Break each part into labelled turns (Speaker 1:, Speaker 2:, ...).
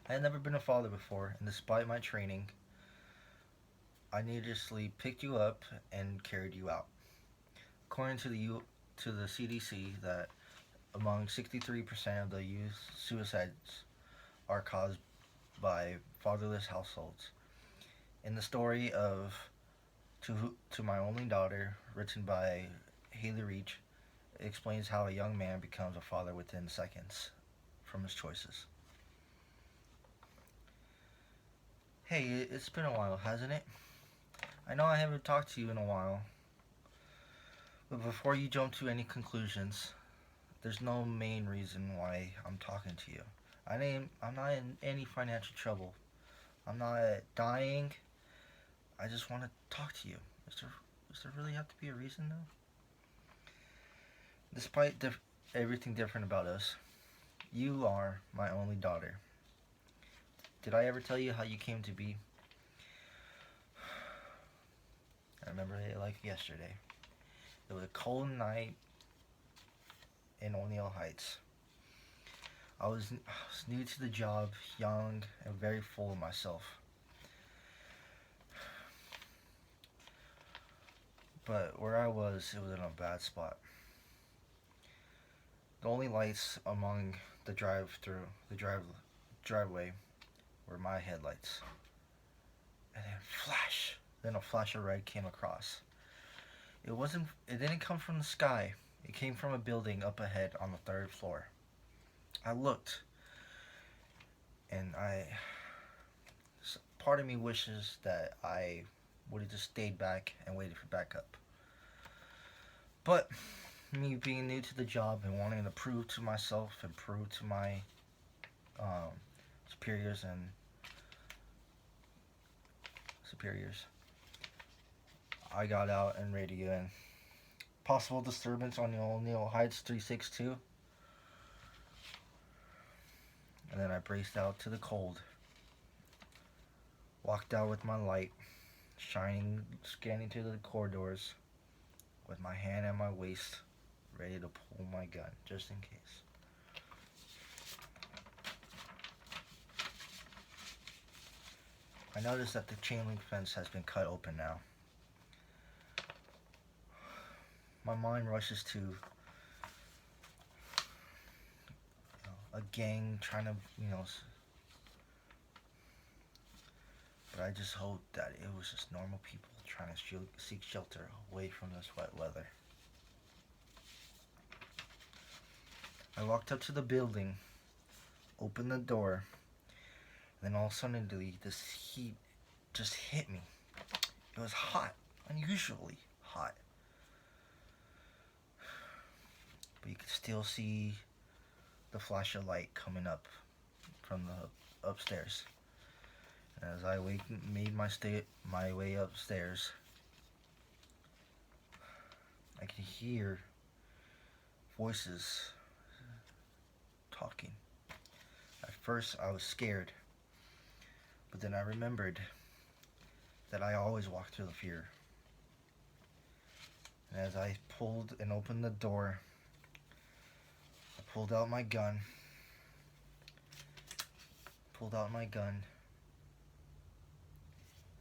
Speaker 1: I had never been a father before, and despite my training, I needlessly picked you up and carried you out. According to the CDC, that among 63% of the youth suicides are caused by fatherless households. In the story of To My Only Daughter, written by Haley Reach, it explains how a young man becomes a father within seconds from his choices. Hey, it's been a while, hasn't it? I know I haven't talked to you in a while, but before you jump to any conclusions, there's no main reason why I'm talking to you. I'm not in any financial trouble. I'm not dying. I just want to talk to you. Does there really have to be a reason though? Despite everything different about us, you are my only daughter. Did I ever tell you how you came to be? I remember it like yesterday. It was a cold night in O'Neill Heights. I was new to the job, young, and very full of myself. But where I was, it was in a bad spot. The only lights among the driveway, were my headlights. And then flash, then a flash of red came across. It didn't come from the sky. It came from a building up ahead on the third floor. I looked, and part of me wishes that I would have just stayed back and waited for backup. But me being new to the job and wanting to prove to myself and prove to my um, superiors and superiors, I got out and radio in. Possible disturbance on the O'Neill Heights 362. And then I braced out to the cold. Walked out with my light, scanning through the corridors, with my hand at my waist, ready to pull my gun, just in case. I noticed that the chain link fence has been cut open now. My mind rushes to a gang trying to, but I just hope that it was just normal people trying to seek shelter away from this wet weather. I walked up to the building, opened the door, and then all of a sudden this heat just hit me. It was hot, unusually hot. But you could still see the flash of light coming up from the upstairs. And as I made my way upstairs, I could hear voices talking. At first, I was scared, but then I remembered that I always walk through the fear. And as I pulled and opened the door, I pulled out my gun,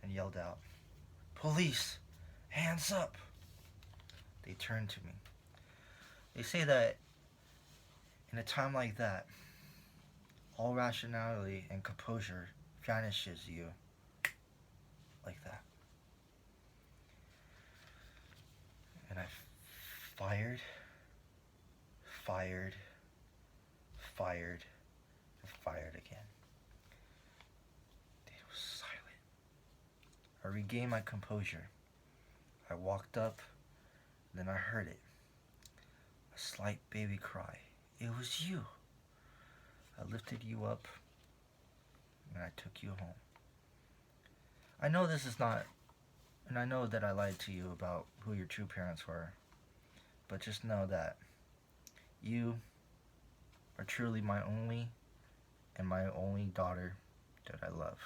Speaker 1: and yelled out, "Police, hands up!" They turned to me. They say that in a time like that, all rationality and composure vanishes you like that. And I fired, fired, fired, and fired again. It was silent. I regained my composure. I walked up, then I heard it. A slight baby cry. It was you. I lifted you up, and I took you home. I know this is not, and I know that I lied to you about who your true parents were, but just know that you are truly my only daughter that I love.